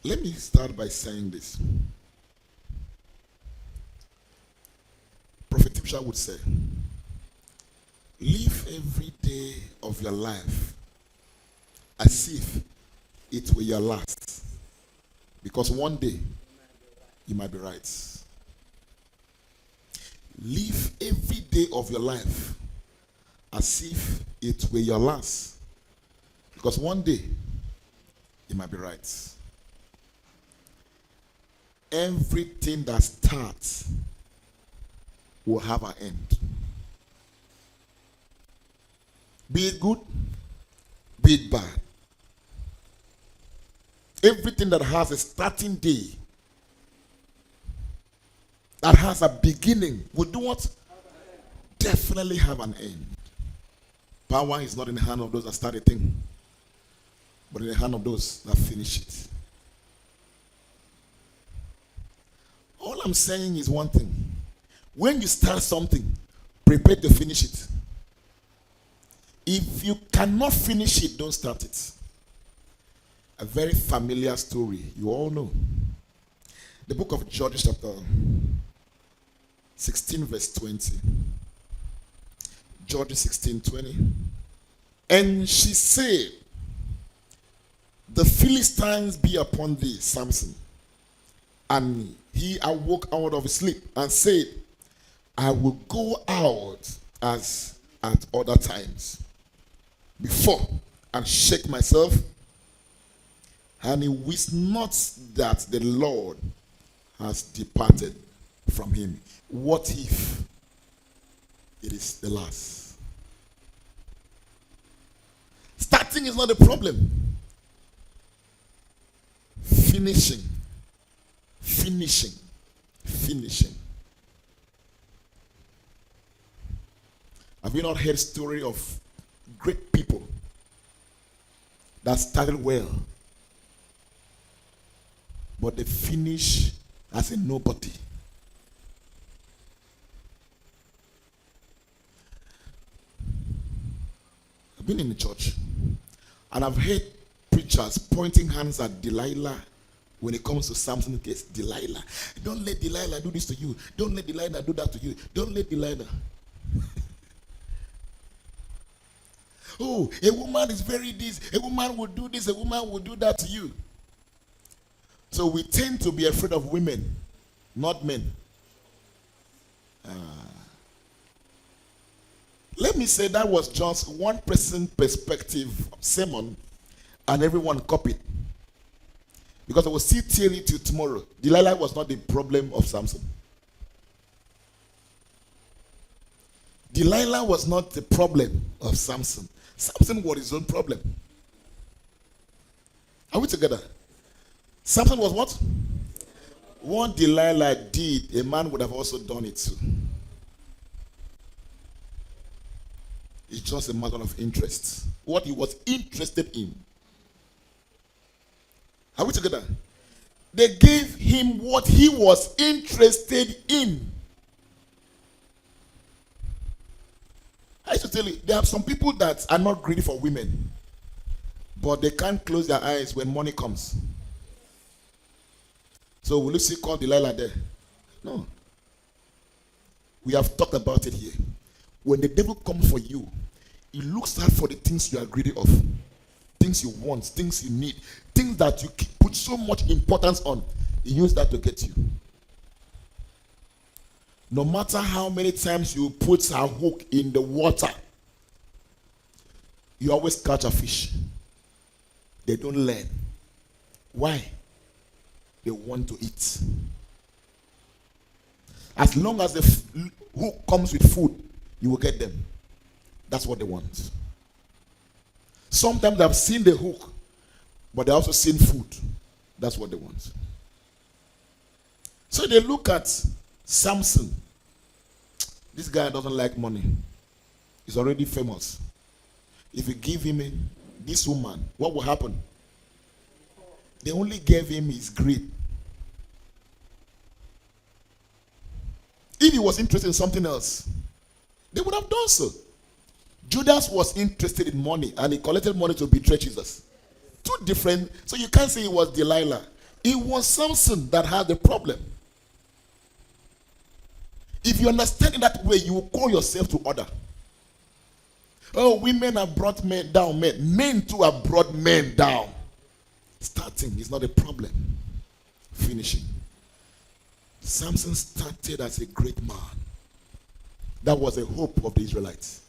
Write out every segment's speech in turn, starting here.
Let me start by saying this. Prophet Tipsha would say, live every day of your life as if it were your last. Because one day, you might be right. Live every day of your life as if it were your last. Because one day, you might be right. Everything that starts will have an end. Be it good, be it bad. Everything that has a starting day, that has a beginning, will do what? Definitely have an end. Power is not in the hand of those that start a thing, but in the hand of those that finish it. All I'm saying is one thing. When you start something, prepare to finish it. If you cannot finish it, don't start it. A very familiar story, you all know. The book of Judges chapter 16 verse 20. Judges 16:20. And she said, the Philistines be upon thee, Samson. And he awoke out of his sleep and said, I will go out as at other times before and shake myself. And he wist not that the Lord has departed from him. What if it is the last? Starting is not the problem. Finishing. Have you not heard story of great people that started well, but they finish as a nobody? I've been in the church and I've heard preachers pointing hands at Delilah when it comes to Samson's case. Delilah, don't let Delilah do this to you. Don't let Delilah do that to you. Don't let Delilah. Oh, a woman is very this. A woman will do this. A woman will do that to you. So we tend to be afraid of women, not men. Let me say that was just one person perspective sermon, and everyone copied. Because I will see theory till tomorrow. Delilah was not the problem of Samson. Delilah was not the problem of Samson. Samson was his own problem. Are we together? Samson was what? What Delilah did, a man would have also done it too. It's just a matter of interest. What he was interested in. Are we together? They gave him what he was interested in. I used to tell you, there are some people that are not greedy for women, but they can't close their eyes when money comes. So will you see call Delilah there? No. We have talked about it here. When the devil comes for you, he looks out for the things you are greedy of. Things you want, things you need, things that you put so much importance on. He uses that to get you. No matter how many times you put a hook in the water, you always catch a fish. They don't learn. Why? They want to eat. As long as the hook comes with food, you will get them. That's what they want. Sometimes I've seen the hook, but they also seen food. That's what they want. So they look at Samson. This guy doesn't like money. He's already famous. If you give him this woman, what will happen? They only gave him his greed. If he was interested in something else, they would have done so. Judas was interested in money and he collected money to betray Jesus. Two different, so you can't say it was Delilah. It was Samson that had the problem. If you understand in that way, you will call yourself to order. Oh, women have brought men down. Men too have brought men down. Starting is not a problem. Finishing. Samson started as a great man. That was the hope of the Israelites.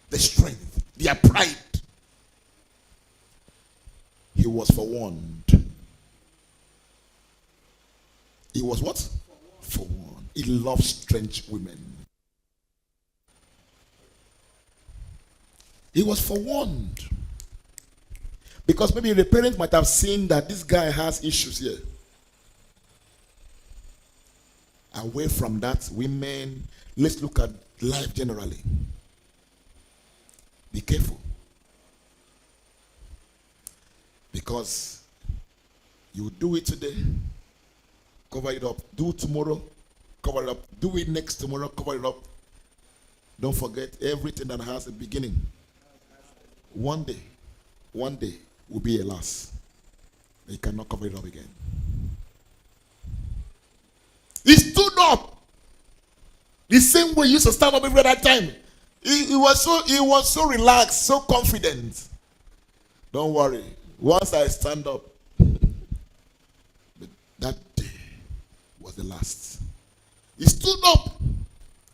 The strength, their pride. He was forewarned. He was what? Forewarned. He loved strange women. He was forewarned. Because maybe the parents might have seen that this guy has issues here. Away from that, women, let's look at life generally. Be careful. Because you do it today, cover it up. Do it tomorrow, cover it up. Do it next tomorrow, cover it up. Don't forget everything that has a beginning. One day will be a loss. You cannot cover it up again. He stood up the same way he used to stand up every other time. He was so relaxed, so confident. Don't worry. Once I stand up, but that day was the last. He stood up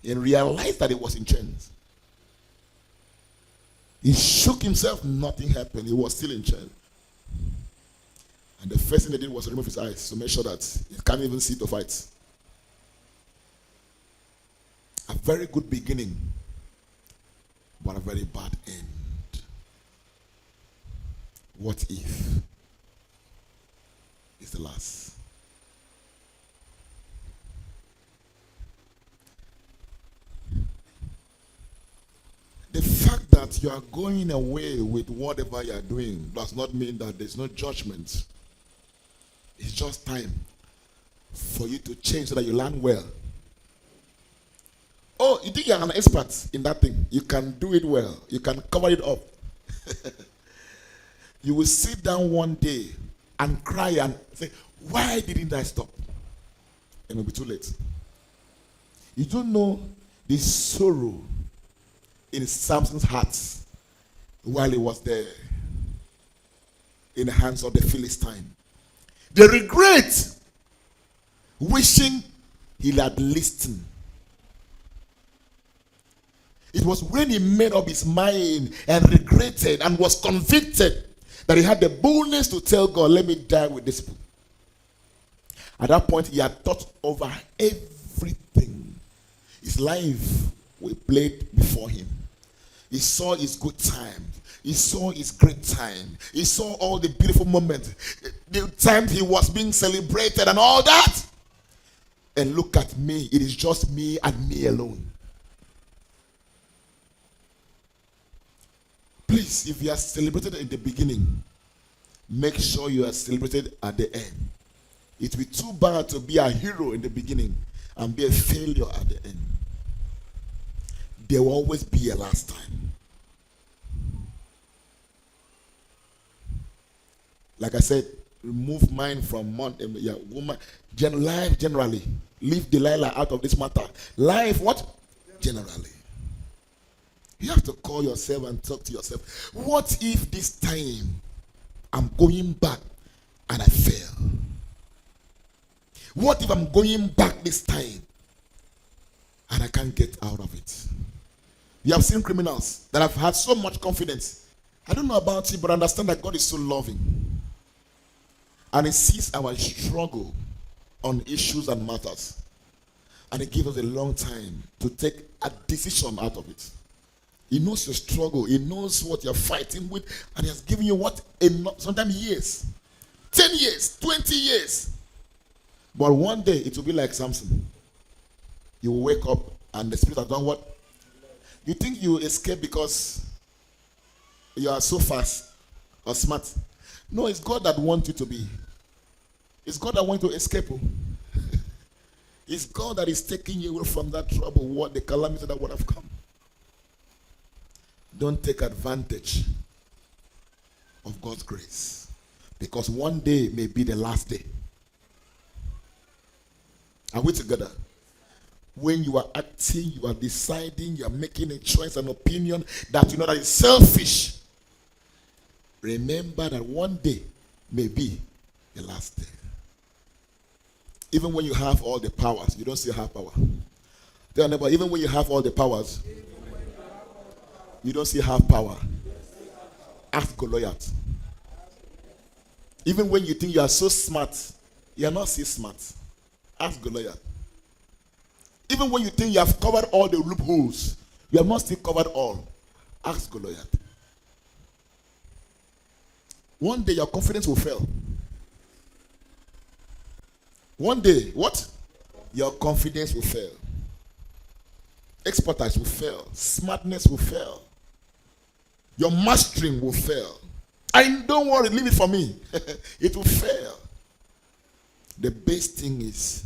and realized that he was in chains. He shook himself, nothing happened. He was still in chains. And the first thing they did was remove his eyes to make sure that he can't even see to fight. A very good beginning, but a very bad end. What if it's the last? The fact that you are going away with whatever you are doing does not mean that there's no judgment. It's just time for you to change so that you learn well. Oh, you think you're an expert in that thing? You can do it well. You can cover it up. You will sit down one day and cry and say, why didn't I stop? And it'll be too late. You don't know the sorrow in Samson's heart while he was there in the hands of the Philistine. The regret, wishing he had listened. It was when he made up his mind and regretted and was convicted that he had the boldness to tell God, let me die with this book. At that point, he had thought over everything. His life was played before him. He saw his good time. He saw his great time. He saw all the beautiful moments. The time he was being celebrated and all that. And look at me. It is just me and me alone. Please, if you are celebrated in the beginning, make sure you are celebrated at the end. It will be too bad to be a hero in the beginning and be a failure at the end. There will always be a last time. Like I said, remove mind from woman. Life generally. Leave Delilah out of this matter. Life what? Generally. You have to call yourself and talk to yourself. What if this time I'm going back and I fail? What if I'm going back this time and I can't get out of it? You have seen criminals that have had so much confidence. I don't know about you, but understand that God is so loving. And He sees our struggle on issues and matters. And He gives us a long time to take a decision out of it. He knows your struggle. He knows what you're fighting with. And He has given you what? Sometimes years. 10 years. 20 years. But one day it will be like Samson. You will wake up and the Spirit has done what? You think you escape because you are so fast or smart. No, it's God that wants you to be. It's God that wants you to escape. It's God that is taking you away from that trouble, what the calamity that would have come. Don't take advantage of God's grace. Because one day may be the last day. Are we together? When you are acting, you are deciding, you are making a choice, an opinion that you know that is selfish. Remember that one day may be the last day. Even when you have all the powers, you don't still have power. Tell neighbor, even when you have all the powers, you don't still have power. Ask Goliath. Even when you think you are so smart, you are not so smart. Ask Goliath. Even when you think you have covered all the loopholes, you have not still covered all. Ask Goliath. One day your confidence will fail. One day, what? Your confidence will fail. Expertise will fail. Smartness will fail. Your mastering will fail. And don't worry, leave it for me. It will fail. The best thing is,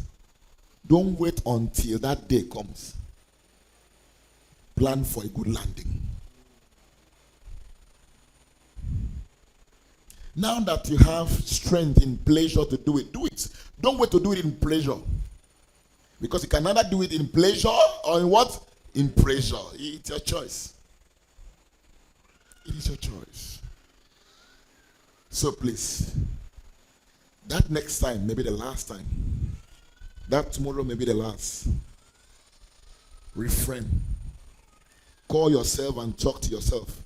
don't wait until that day comes. Plan for a good landing. Now that you have strength in pleasure to do it, do it. Don't wait to do it in pleasure. Because you can either do it in pleasure or in what? In pressure. It's your choice. It is your choice. So please, that next time may be the last time. That tomorrow may be the last. Refrain. Call yourself and talk to yourself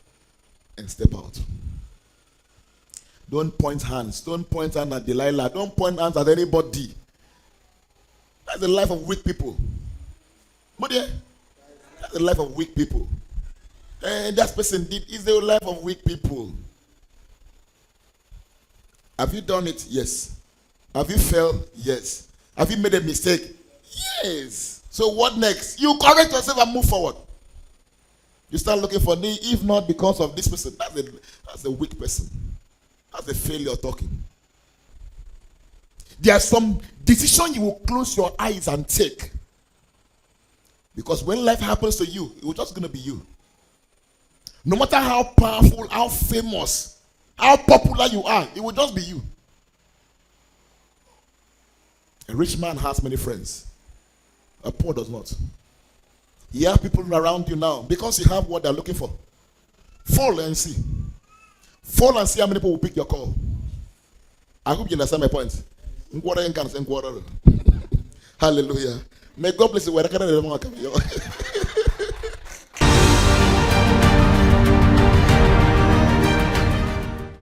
and step out. Don't point hands. Don't point hands at Delilah. Don't point hands at anybody. That's the life of weak people. But yeah, that's the life of weak people. And that person did is the life of weak people. Have you done it? Yes. Have you failed? Yes. Have you made a mistake? Yes. So what next? You correct yourself and move forward. You start looking for me, if not because of this person. That's a weak person. That's a failure talking. There are some decisions you will close your eyes and take. Because when life happens to you, it's just going to be you. No matter how powerful, how famous, how popular you are, it will just be you. A rich man has many friends. A poor does not. You have people around you now because you have what they're looking for. Fall and see. Fall and see how many people will pick your call. I hope you understand my point. Hallelujah. May God bless you.